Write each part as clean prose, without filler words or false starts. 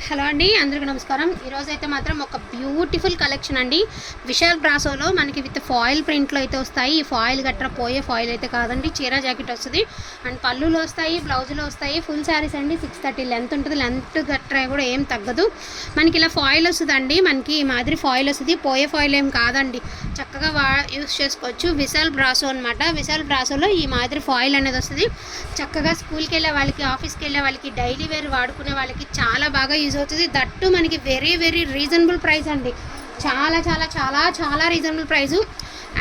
Hello అండి, అందరికీ నమస్కారం. ఈరోజు అయితే మాత్రం ఒక బ్యూటిఫుల్ కలెక్షన్ అండి. విశాల్ బ్రాసోలో మనకి విత్ ఫాయిల్ ప్రింట్లో అయితే వస్తాయి. ఈ ఫాయిల్ గట్రా పోయే ఫాయిల్ అయితే కాదండి, చీర జాకెట్ వస్తుంది అండ్ పళ్ళులో వస్తాయి, బ్లౌజులో వస్తాయి. ఫుల్ శారీస్ అండి. 630 లెంత్ ఉంటుంది. లెంత్ గట్రా కూడా ఏం తగ్గదు. మనకి ఇలా ఫాయిల్ వస్తుందండి. మనకి ఈ మాదిరి ఫాయిల్ వస్తుంది, పోయే ఫాయిల్ ఏం కాదండి. చక్కగా యూస్ చేసుకోవచ్చు. విశాల్ బ్రాసో అనమాట. విశాల్ బ్రాసోలో ఈ మాదిరి ఫాయిల్ అనేది వస్తుంది. చక్కగా స్కూల్కి వెళ్ళే వాళ్ళకి, ఆఫీస్కి వెళ్ళే వాళ్ళకి, డైలీ వేర్ వాడుకునే వాళ్ళకి చాలా బాగా యూజ్ అవుతుంది. దట్టు మనకి వెరీ వెరీ రీజనబుల్ ప్రైస్ అండి. చాలా చాలా చాలా చాలా రీజనబుల్ ప్రైజు.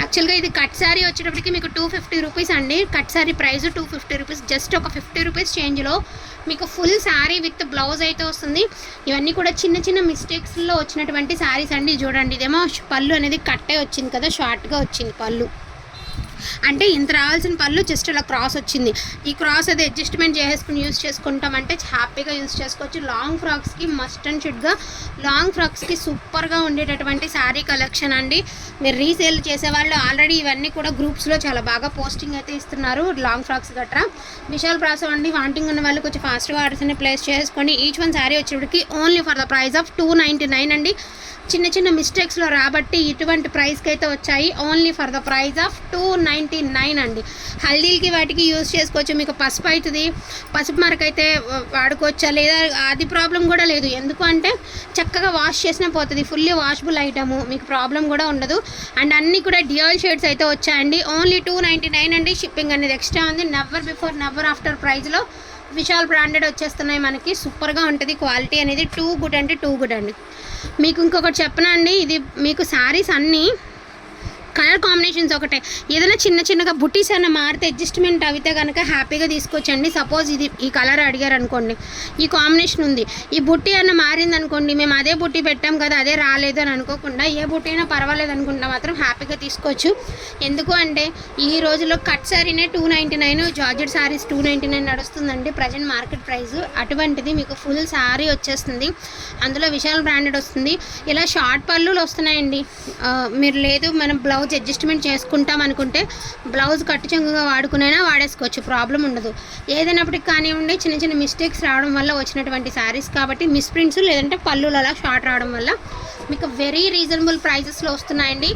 యాక్చువల్గా ఇది కట్ శారీ వచ్చేటప్పటికి మీకు 250 రూపీస్ అండి. Cut sari price 250 rupees. Just ఒక 50 రూపీస్ చేంజ్లో మీకు ఫుల్ శారీ విత్ బ్లౌజ్ అయితే వస్తుంది. ఇవన్నీ కూడా చిన్న చిన్న మిస్టేక్స్లో వచ్చినటువంటి శారీస్ అండి. చూడండి, ఇదేమో పళ్ళు అనేది కట్టే వచ్చింది కదా, షార్ట్గా వచ్చింది పళ్ళు. అంటే ఇంత రావాల్సిన పళ్ళు జస్ట్ అలా క్రాస్ వచ్చింది. ఈ క్రాస్ అది అడ్జస్ట్మెంట్ చేసుకుని యూస్ చేసుకుంటామంటే హ్యాపీగా యూస్ చేసుకోవచ్చు. లాంగ్ ఫ్రాక్స్కి మస్ట్ అండ్ షుడ్గా, లాంగ్ ఫ్రాక్స్కి సూపర్గా ఉండేటటువంటి శారీ కలెక్షన్ అండి. మీరు రీసేల్ చేసేవాళ్ళు ఆల్రెడీ ఇవన్నీ కూడా గ్రూప్స్లో చాలా బాగా పోస్టింగ్ అయితే ఇస్తున్నారు, లాంగ్ ఫ్రాక్స్ గట్రా. విశాల్ బ్రాసో అండి. వాంటింగ్ ఉన్న వాళ్ళు కొంచెం ఫాస్ట్గా ఆర్డర్స్ అని ప్లేస్ చేసుకోండి. ఈచ్ వన్ శారీ వచ్చేటికి only for the price of 299 అండి. చిన్న చిన్న మిస్టేక్స్లో రాబట్టి ఇటువంటి ప్రైస్కి అయితే వచ్చాయి. Only for the price of 299 అండి. హల్దీలకి వాటికి యూజ్ చేసుకోవచ్చు. మీకు పసుపు అవుతుంది, పసుపు మరక అయితే వాడుకోవచ్చా లేదా అది ప్రాబ్లం కూడా లేదు. ఎందుకు అంటే చక్కగా వాష్ చేసినా పోతుంది. ఫుల్లీ వాషబుల్ ఐటము, మీకు ప్రాబ్లం కూడా ఉండదు. అండ్ అన్నీ కూడా డ్యూయల్ షేడ్స్ అయితే వచ్చాయండి. ఓన్లీ 299 అండి. షిప్పింగ్ అనేది ఎక్స్ట్రా ఉంది. నెవర్ బిఫోర్ నెవర్ ఆఫ్టర్ ప్రైస్లో విశాల్ బ్రాండెడ్ వచ్చేస్తున్నాయి మనకి. సూపర్గా ఉంటుంది. క్వాలిటీ అనేది టూ గుడ్ అంటే టూ గుడ్ అండి. మీకు ఇంకొకటి చెప్పనా అండి, ఇది మీకు శారీస్ అన్నీ కలర్ కాంబినేషన్స్ ఒకటే. ఏదైనా చిన్న చిన్నగా బుటీస్ అన్న మారితే అడ్జస్ట్మెంట్ అయితే కనుక హ్యాపీగా తీసుకోవచ్చండి. సపోజ్ ఇది ఈ కలర్ అడిగారు అనుకోండి, ఈ కాంబినేషన్ ఉంది, ఈ బుట్టి అన్న మారింది అనుకోండి, మేము అదే బుట్టి పెట్టాం కదా అదే రాలేదు అని అనుకోకుండా ఏ బుట్టి అయినా పర్వాలేదు అనుకుంటా మాత్రం హ్యాపీగా తీసుకోవచ్చు. ఎందుకు అంటే ఈ రోజుల్లో కట్ శారీనే 299, జార్జెట్ శారీస్ 299 నడుస్తుందండి ప్రజెంట్ మార్కెట్ ప్రైస్. అటువంటిది మీకు ఫుల్ శారీ వచ్చేస్తుంది. అందులో విశాల్ బ్రాండెడ్ వస్తుంది. ఇలా షార్ట్ పళ్ళులు వస్తున్నాయండి. మీరు లేదు మనం బ్లౌజ్ అడ్జస్ట్మెంట్ చేసుకుంటాం అనుకుంటే బ్లౌజ్ కట్టు చెంగుగా వాడుకునైనా వాడేసుకోవచ్చు, ప్రాబ్లం ఉండదు. ఏదైనప్పటికి కానివ్వండి, చిన్న చిన్న మిస్టేక్స్ రావడం వల్ల వచ్చినటువంటి శారీస్ కాబట్టి మిస్ప్రింట్స్ లేదంటే పళ్ళులు అలా షార్ట్ రావడం వల్ల మీకు వెరీ రీజనబుల్ ప్రైజెస్లో వస్తున్నాయండి.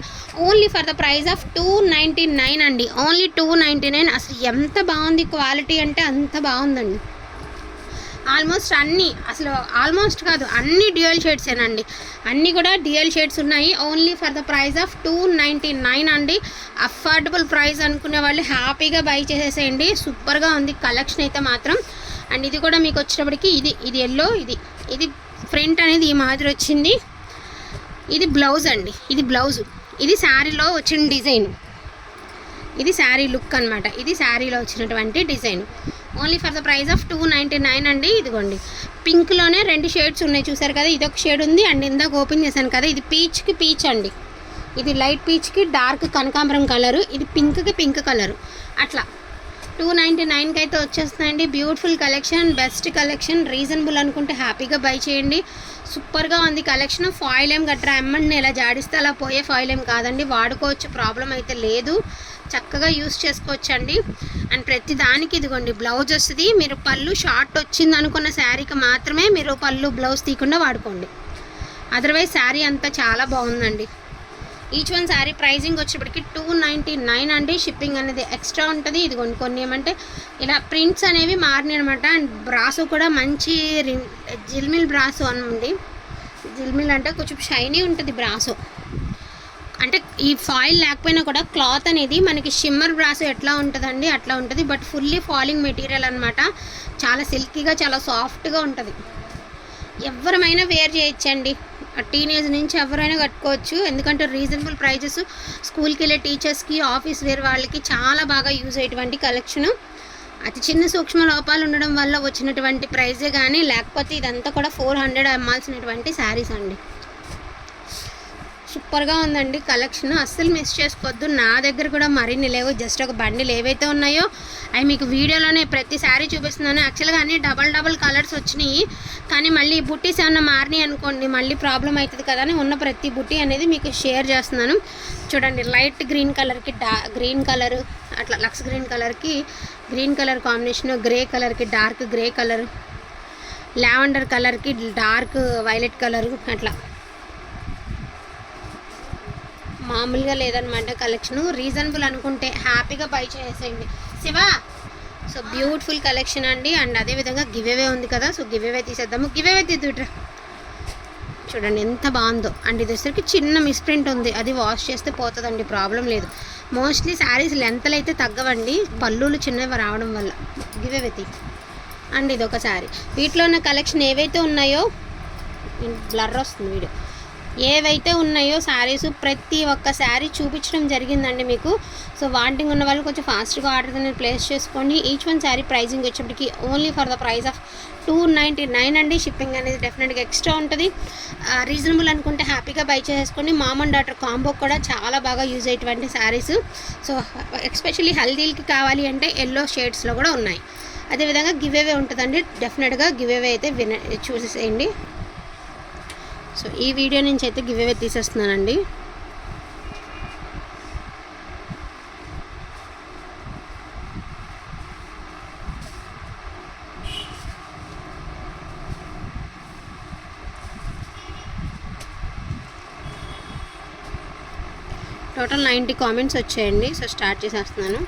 Only for the price of 299 అండి. ఓన్లీ 299. అసలు ఎంత బాగుంది క్వాలిటీ అంటే అంత బాగుందండి. ఆల్మోస్ట్ అన్నీ, అసలు ఆల్మోస్ట్ కాదు అన్ని డ్యూయల్ షేడ్సేనండి. అన్నీ కూడా డ్యూయల్ షేడ్స్ ఉన్నాయి. Only for the price of 299 అండి. అఫోర్డబుల్ ప్రైస్ అనుకునే వాళ్ళు హ్యాపీగా బై చేసేసేయండి. సూపర్గా ఉంది కలెక్షన్ అయితే మాత్రం. అండ్ ఇది కూడా మీకు వచ్చేటప్పటికి ఇది ఎల్లో, ఇది ఫ్రంట్ అనేది ఈ మాదిరి వచ్చింది. ఇది బ్లౌజ్ అండి. ఇది బ్లౌజు, ఇది శారీలో వచ్చిన డిజైన్. ఇది శారీ లుక్ అనమాట. ఇది శారీలో వచ్చినటువంటి design. Only for the price of 299 అండి. ఇదిగోండి, పింక్లోనే 2 షేడ్స్ ఉన్నాయి చూసారు కదా. ఇది ఒక షేడ్ ఉంది అండ్ ఇందాక ఓపెన్ చేశాను కదా, ఇది పీచ్కి పీచ్ అండి. ఇది లైట్ పీచ్కి డార్క్ కనకాంబరం కలరు, ఇది పింక్కి పింక్ కలరు. అట్లా 299కి అయితే వచ్చేస్తుందండి. Beautiful collection, best collection. Reasonable అనుకుంటే హ్యాపీగా బై చేయండి. సూపర్గా ఉంది కలెక్షన్. ఫాయిల్ ఏం గట్రా ఎమ్మండి ఇలా జాడిస్తే అలా పోయే ఫాయిల్ ఏం కాదండి, వాడుకోవచ్చు, ప్రాబ్లం అయితే లేదు. చక్కగా యూస్ చేసుకోవచ్చు అండి. అండ్ ప్రతి దానికి ఇదిగోండి బ్లౌజ్ వస్తుంది. మీరు పళ్ళు షార్ట్ వచ్చింది అనుకున్న శారీకి మాత్రమే మీరు పళ్ళు బ్లౌజ్ తీయకుండా వాడుకోండి. అదర్వైజ్ శారీ అంతా చాలా బాగుందండి. ఈచ్ వన్ శారీ ప్రైజింగ్ వచ్చేప్పటికి 299 అండి. షిప్పింగ్ అనేది ఎక్స్ట్రా ఉంటుంది. ఇదిగోండి కొన్ని ఏమంటే ఇలా ప్రింట్స్ అనేవి మారినాయి అనమాట. అండ్ బ్రాసో కూడా మంచి జిల్మిల్ బ్రాసో అనండి. జిల్మిల్ అంటే కొంచెం షైనీ ఉంటుంది బ్రాసో. అంటే ఈ ఫాయిల్ లేకపోయినా కూడా క్లాత్ అనేది మనకి షిమ్మర్ బ్రాసో ఎట్లా ఉంటుందండి అట్లా ఉంటుంది. బట్ ఫుల్లీ ఫాలింగ్ మెటీరియల్ అనమాట. చాలా సిల్కీగా చాలా సాఫ్ట్గా ఉంటుంది. ఎవరమైనా వేర్ చేయొచ్చండి. టీనేజ్ నుంచి ఎవరైనా కట్టుకోవచ్చు. ఎందుకంటే రీజనబుల్ ప్రైజెస్. స్కూల్కి వెళ్ళే టీచర్స్కి, ఆఫీస్ వేర్ వాళ్ళకి చాలా బాగా యూజ్ అయ్యేటువంటి కలెక్షను. అతి చిన్న సూక్ష్మ లోపాలు ఉండడం వల్ల వచ్చినటువంటి ప్రైజే కానీ లేకపోతే ఇదంతా కూడా 400 అమ్మాల్సినటువంటి శారీస్ అండి. సూపర్గా ఉందండి కలెక్షన్. అస్సలు మిస్ చేసుకోవద్దు. నా దగ్గర కూడా మరిన్ని లేవు, జస్ట్ ఒక బండిలు ఏవైతే ఉన్నాయో అవి మీకు వీడియోలోనే ప్రతి శారీ చూపిస్తున్నాను. యాక్చువల్గా అన్నీ డబల్ కలర్స్ వచ్చినాయి, కానీ మళ్ళీ బుట్టీస్ ఏమన్నా మారినాయి అనుకోండి మళ్ళీ ప్రాబ్లం అవుతుంది కదా అని ఉన్న ప్రతి బుట్టి అనేది మీకు షేర్ చేస్తున్నాను. చూడండి, లైట్ గ్రీన్ కలర్కి గ్రీన్ కలరు, అట్లా లక్స్ గ్రీన్ కలర్కి గ్రీన్ కలర్ కాంబినేషన్, గ్రే కలర్కి డార్క్ గ్రే కలర్, లావెండర్ కలర్కి డార్క్ వైలెట్ కలర్ అట్లా మామూలుగా లేదనమాట కలెక్షను. రీజనబుల్ అనుకుంటే హ్యాపీగా బై చేసేయండి శివ. సో బ్యూటిఫుల్ కలెక్షన్ అండి. అండ్ అదేవిధంగా గివ్ అవే ఉంది కదా, సో గివ్ అవే తీసేద్దాము. గివ్ అవే తీద్దుట్రా, చూడండి ఎంత బాగుందో. అండ్ ఇది వచ్చేసరికి చిన్న మిస్ప్రింట్ ఉంది, అది వాష్ చేస్తే పోతుందండి, ప్రాబ్లం లేదు. మోస్ట్లీ శారీస్ లెంత్లు అయితే తగ్గవండి, పళ్ళులు చిన్నవి రావడం వల్ల. గివ్ అవే తీ. అండ్ ఇది ఒక శారీ. వీటిలో ఉన్న కలెక్షన్ ఏవైతే ఉన్నాయో, బ్లర్ వస్తుంది వీడియో, ఏవైతే ఉన్నాయో శారీస్ ప్రతి ఒక్క శారీ చూపించడం జరిగిందండి మీకు. సో వాంటింగ్ ఉన్న వాళ్ళు కొంచెం ఫాస్ట్గా ఆర్డర్ అనేది ప్లేస్ చేసుకోండి. ఈచ్ వన్ శారీ ప్రైజింగ్ వచ్చేప్పటికి only for the price of 299 అండి. షిప్పింగ్ అనేది డెఫినెట్గా ఎక్స్ట్రా ఉంటుంది. రీజనబుల్ అనుకుంటే హ్యాపీగా బై చేసేసుకోండి. మామ్ అండ్ డాటర్ కాంబో కూడా చాలా బాగా యూజ్ అయ్యేటువంటి శారీస్. సో ఎస్పెషల్లీ హల్దీలకి కావాలి అంటే ఎల్లో షేడ్స్లో కూడా ఉన్నాయి. అదేవిధంగా గివ్ అవే ఉంటుందండి, డెఫినెట్గా గివ్ అవే అయితే చూసేసేయండి. సో ఈ వీడియో నుంచి అయితే గివ్ అవే తీసేస్తున్నానండి. టోటల్ 90 కామెంట్స్ వచ్చాయండి. సో స్టార్ట్ చేసేస్తున్నాను.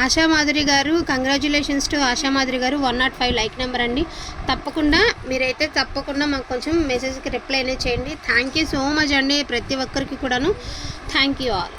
ఆశామాధురి గారు, కంగ్రాచ్యులేషన్స్ టు ఆశామాధురి గారు, 105 లైక్ నెంబర్ అండి. తప్పకుండా మీరైతే మాకు కొంచెం మెసేజ్కి రిప్లై అనేది చేయండి. థ్యాంక్ యూ సో మచ్ అండి ప్రతి ఒక్కరికి కూడాను. Thank you all.